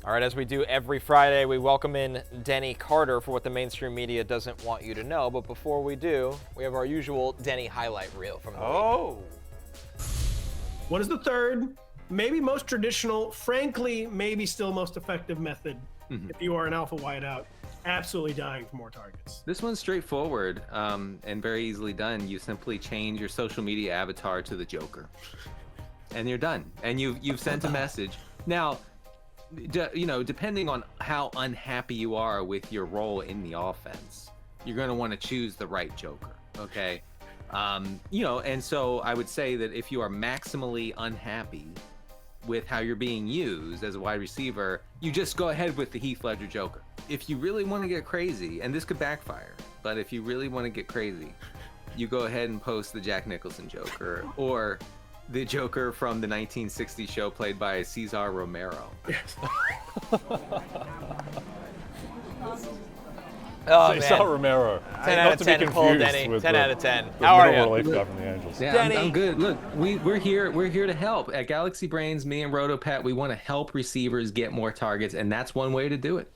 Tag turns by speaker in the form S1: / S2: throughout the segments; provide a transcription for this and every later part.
S1: All right, as we do every Friday, we welcome in Denny Carter for what the mainstream media doesn't want you to know. But before we do, we have our usual Denny highlight reel from the week.
S2: What is the third, maybe most traditional, frankly, maybe still most effective method if you are an alpha wideout, absolutely dying for more targets?
S3: This one's straightforward and very easily done. You simply change your social media avatar to the Joker, and you're done. And you've sent a message. Now, depending on how unhappy you are with your role in the offense, you're going to want to choose the right Joker. Okay. And so I would say that if you are maximally unhappy with how you're being used as a wide receiver, you just go ahead with the Heath Ledger Joker. If you really want to get crazy, and this could backfire, but if you really want to get crazy, you go ahead and post the Jack Nicholson Joker or the Joker from the 1960 show played by Cesar Romero.
S2: Yes.
S1: Oh,
S4: Cesar Romero.
S1: 10 out of 10 pull, Denny. 10 out of 10. How are you?
S4: Relief guy from the Angels.
S3: Yeah, I'm good. Look, we're here to help. At Galaxy Brains, me and RotoPet, we want to help receivers get more targets, and that's one way to do it.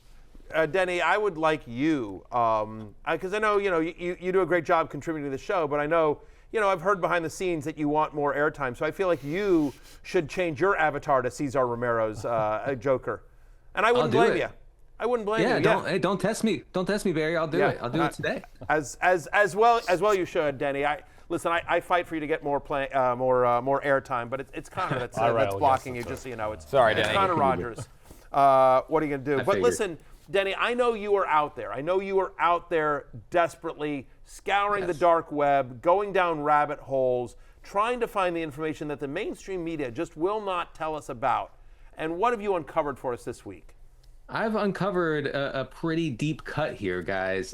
S5: Denny, I would like you, because I know you do a great job contributing to the show, but I know I've heard behind the scenes that you want more airtime, so I feel like you should change your avatar to Cesar Romero's Joker, and I wouldn't blame you. I wouldn't blame you.
S3: Yeah, don't test me. Don't test me, Barry. I'll do it. I'll do it today.
S5: As well you should, Denny. I fight for you to get more airtime, but it's Connor that's blocking you. Just so you know, it's Connor Rogers. What are you gonna do? But listen, Denny, I know you are out there. I know you are out there desperately scouring the dark web, going down rabbit holes, trying to find the information that the mainstream media just will not tell us about. And what have you uncovered for us this week?
S3: I've uncovered a pretty deep cut here, guys.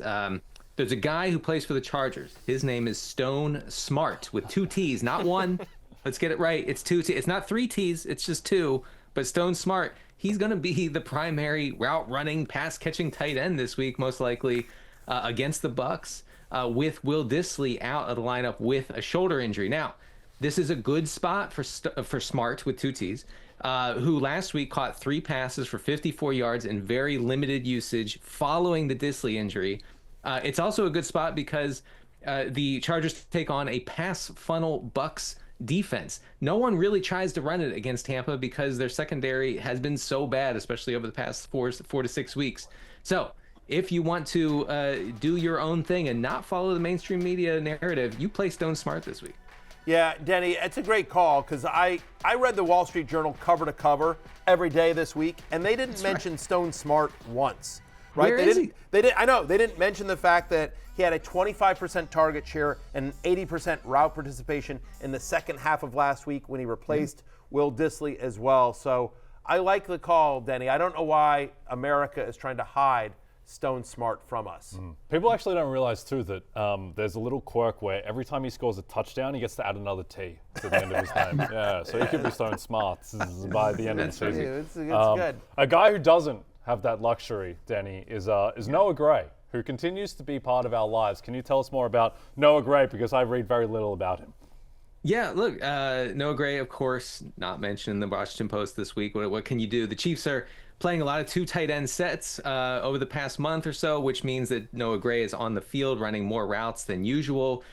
S3: There's a guy who plays for the Chargers. His name is Stone Smartt with 2 T's, not one. Let's get it right. It's 2 T's. It's not 3 T's. It's just 2. But Stone Smartt, he's going to be the primary route running, pass catching tight end this week, most likely against the Bucs, with Will Dissly out of the lineup with a shoulder injury. Now, this is a good spot for Smartt with 2 T's. Who last week caught 3 passes for 54 yards in very limited usage following the Dissly injury. It's also a good spot because the Chargers take on a pass funnel Bucs defense. No one really tries to run it against Tampa because their secondary has been so bad, especially over the past 4 to 6 weeks. So if you want to do your own thing and not follow the mainstream media narrative, you play Stone Smartt this week.
S5: Yeah, Denny, it's a great call because I read the Wall Street Journal cover to cover every day this week, and they didn't mention Stone Smartt once. Right?
S3: Where is he?
S5: I know they didn't mention the fact that he had a 25% target share and 80% route participation in the second half of last week when he replaced Will Dissly as well. So I like the call, Denny. I don't know why America is trying to hide Stone Smartt from us.
S4: People actually don't realize too that there's a little quirk where every time he scores a touchdown, he gets to add another T to the end of his name. Yeah, so he could be Stone Smartt by the end of the season.
S5: It's good.
S4: A guy who doesn't have that luxury, Denny, is Noah Gray, who continues to be part of our lives. Can you tell us more about Noah Gray? Because I read very little about him.
S3: Yeah, look, Noah Gray, of course, not mentioned in the Washington Post this week. What can you do? The Chiefs are playing a lot of 2 tight end sets over the past month or so, which means that Noah Gray is on the field running more routes than usual.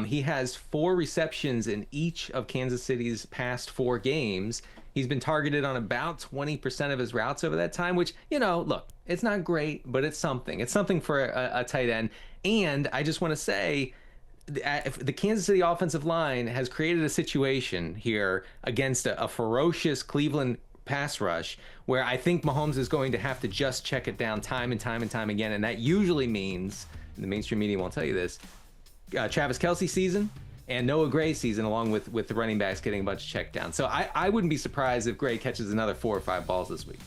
S3: He has 4 receptions in each of Kansas City's past 4 games. He's been targeted on about 20% of his routes over that time, which, look, it's not great, but it's something. It's something for a tight end. And I just want to say, the Kansas City offensive line has created a situation here against a ferocious Cleveland pass rush where I think Mahomes is going to have to just check it down time and time and time again. And that usually means, and the mainstream media won't tell you this, Travis Kelce season and Noah Gray season, along with the running backs getting a bunch of check down. So I wouldn't be surprised if Gray catches another 4 or 5 balls this week.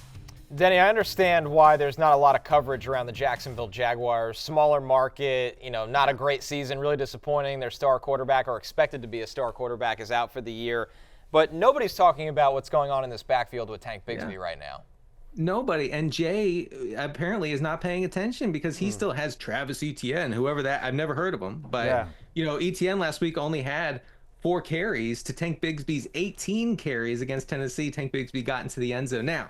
S1: Denny, I understand why there's not a lot of coverage around the Jacksonville Jaguars. Smaller market, not a great season, really disappointing. Their star quarterback, or expected to be a star quarterback, is out for the year. But nobody's talking about what's going on in this backfield with Tank Bigsby right now.
S3: Nobody. And Jay apparently is not paying attention because he still has Travis Etienne, whoever that, I've never heard of him. But, Etienne last week only had 4 carries to Tank Bigsby's 18 carries against Tennessee. Tank Bigsby got into the end zone. Now,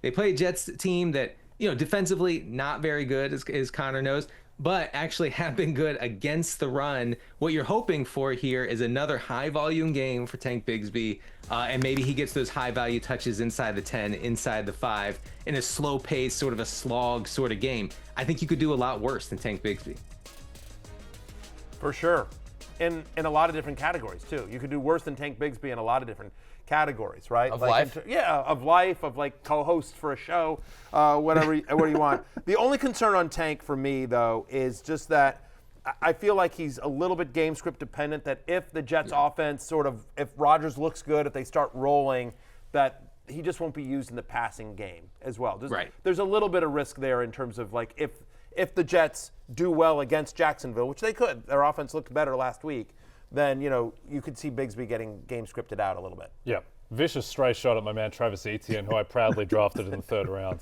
S3: They play a Jets team that, defensively not very good, as Connor knows, but actually have been good against the run. What you're hoping for here is another high-volume game for Tank Bigsby, and maybe he gets those high-value touches inside the 10, inside the 5, in a slow-paced, sort of a slog sort of game. I think you could do a lot worse than Tank Bigsby.
S5: For sure. In a lot of different categories, too. You could do worse than Tank Bigsby in a lot of different categories, right?
S1: Of life?
S5: Of life, of like co-host for a show, whatever you want. The only concern on Tank for me, though, is just that I feel like he's a little bit game script dependent, that if the Jets offense if Rodgers looks good, if they start rolling, that he just won't be used in the passing game as well. There's a little bit of risk there in terms of like if the Jets do well against Jacksonville, which they could, their offense looked better last week, then, you could see Bigsby getting game scripted out a little bit.
S4: Yeah. Vicious stray shot at my man Travis Etienne, who I proudly drafted in the 3rd round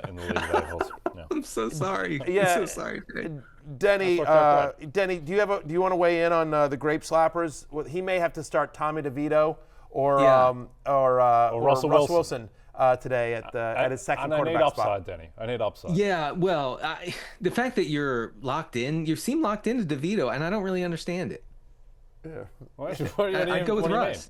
S4: in the league of A-holes. Yeah.
S3: I'm so sorry.
S5: Yeah.
S3: I'm so sorry.
S5: Denny, do you want to weigh in on the grape slappers? Well, he may have to start Tommy DeVito or Russell Wilson today at his second quarterback spot.
S4: I need upside, Denny. I need upside.
S3: Yeah, well, the fact that you're locked in, you seem locked into DeVito, and I don't really understand it.
S5: Yeah.
S3: I'd go with Russ.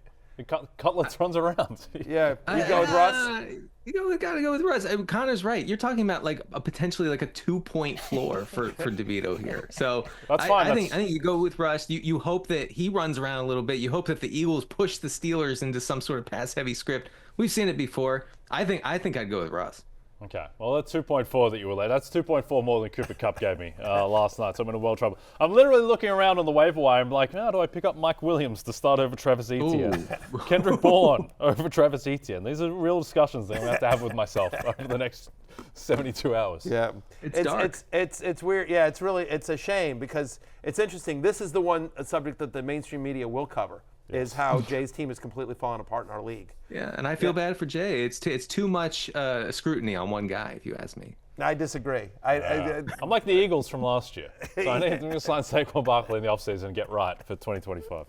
S4: Cutlets runs around.
S5: Yeah, you go with Russ?
S3: You gotta go with Russ. Connor's right. You're talking about like potentially like a 2-point floor for DeVito here. So
S4: that's fine.
S3: I think you go with Russ. You hope that he runs around a little bit. You hope that the Eagles push the Steelers into some sort of pass-heavy script. We've seen it before. I think I'd go with Russ.
S4: Okay, well, that's 2.4 that you were there. That's 2.4 more than Cooper Kupp gave me last night, so I'm in a world of trouble. I'm literally looking around on the waiver wire. I'm like, how do I pick up Mike Williams to start over Travis Etienne? Kendrick Bourne over Travis Etienne. These are real discussions that I'm going to have with myself over the next 72 hours.
S5: Yeah,
S3: it's dark.
S5: It's weird. Yeah, it's a shame because it's interesting. This is the one subject that the mainstream media will cover. Is how Jay's team is completely falling apart in our league.
S3: Yeah, and I feel bad for Jay. It's too much scrutiny on one guy, if you ask me.
S5: I disagree.
S4: I'm like the Eagles from last year. So I need to sign Saquon Barkley in the offseason and get right for 2025.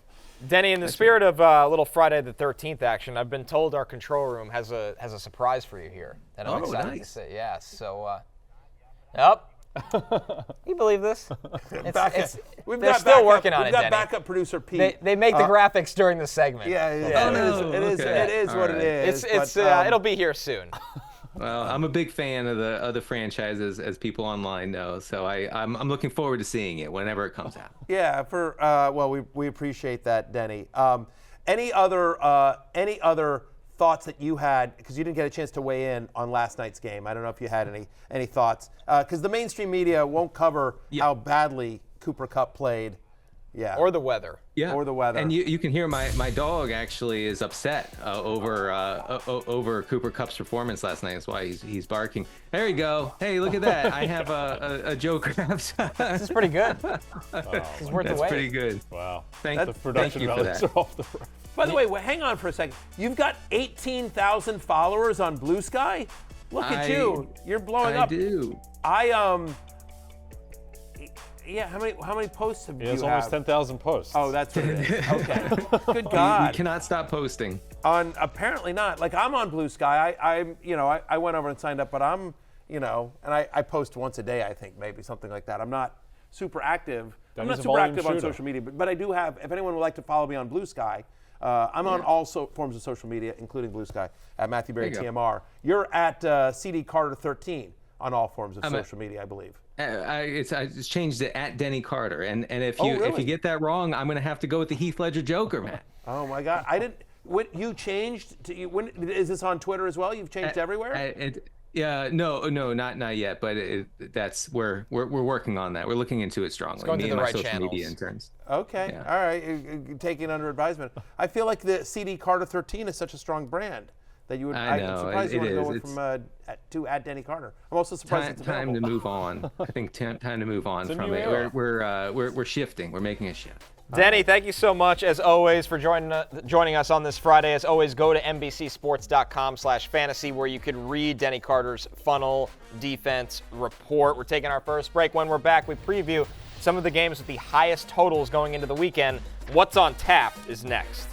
S1: Denny, in the spirit of little Friday the 13th action, I've been told our control room has a surprise for you here. And I'm excited to say, yeah. So, you believe this? They're still working on it,
S5: We've got
S1: Denny.
S5: backup producer Pete.
S1: They make the graphics during the segment.
S5: Yeah. It is what it is.
S1: It'll be here soon.
S3: Well, I'm a big fan of the franchises, as people online know. So I'm looking forward to seeing it whenever it comes out.
S5: Yeah. We appreciate that, Denny. Any other thoughts that you had, because you didn't get a chance to weigh in on last night's game? I don't know if you had any thoughts, because the mainstream media won't cover how badly Cooper Kupp played. Yeah.
S1: Or the weather.
S3: Yeah.
S5: Or the weather.
S3: And you can hear my dog actually is upset over Cooper Kupp's performance last night. That's why he's barking. There you go. Hey, look at that. I have a joke.
S1: This is pretty good. This is worth the wait.
S3: That's pretty good.
S4: Wow.
S3: Thank you for
S4: values
S3: that.
S4: are off the roof.
S5: By the way, hang on for a second. You've got 18,000 followers on Blue Sky. Look at you. You're blowing up.
S3: I do.
S5: Yeah, how many posts have you
S4: He has almost 10,000 posts.
S5: Oh, that's what it is. Okay. Good God.
S3: We cannot stop posting.
S5: Apparently not. Like, I'm on Blue Sky. I went over and signed up, but I'm, and I post once a day, I think, maybe something like that. I'm not super active. I'm not super active on social media, but I do have, if anyone would like to follow me on Blue Sky, I'm on all forms of social media, including Blue Sky, at Matthew Berry TMR. You're at CD Carter 13 on all forms of social media, I believe.
S3: I just changed it at Denny Carter, and if you
S5: really?
S3: if you get that wrong, I'm gonna have to go with the Heath Ledger Joker, man.
S5: Oh my God, I didn't. When you changed to when is this on Twitter as well? You've changed everywhere.
S3: Yeah, no, not yet, but that's where we're working on that. We're looking into it strongly.
S1: Going
S3: Me
S1: to
S3: and
S1: the
S3: my
S1: right
S3: social
S1: channels.
S3: media interns.
S5: Okay,
S3: Yeah.
S5: all right, taking under advisement. I feel like the CD Carter 13 is such a strong brand that you would.
S3: I know,
S5: I'm surprised you
S3: it
S5: want to
S3: is.
S5: go from to at Denny Carter. I'm also surprised it's
S3: Time
S5: available.
S3: to move on. I think time to move on
S4: It's a
S3: from
S4: new
S3: it.
S4: era.
S3: We're shifting. We're making a shift.
S1: Denny, thank you so much, as always, for joining us on this Friday. As always, go to NBCSports.com/fantasy, where you could read Denny Carter's funnel defense report. We're taking our first break. When we're back, we preview some of the games with the highest totals going into the weekend. What's on tap is next.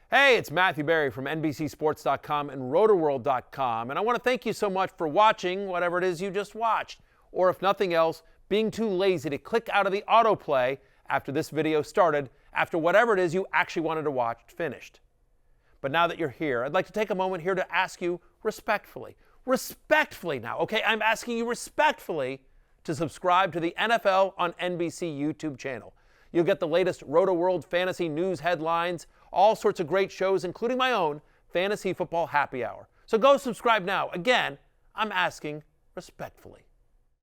S5: Hey, it's Matthew Berry from NBCSports.com and RotorWorld.com, and I want to thank you so much for watching whatever it is you just watched, or if nothing else, being too lazy to click out of the autoplay after this video started, after whatever it is you actually wanted to watch finished. But now that you're here, I'd like to take a moment here to ask you respectfully now, okay? I'm asking you respectfully to subscribe to the NFL on NBC YouTube channel. You'll get the latest Roto-World fantasy news headlines, all sorts of great shows, including my own Fantasy Football Happy Hour. So go subscribe now. Again, I'm asking respectfully.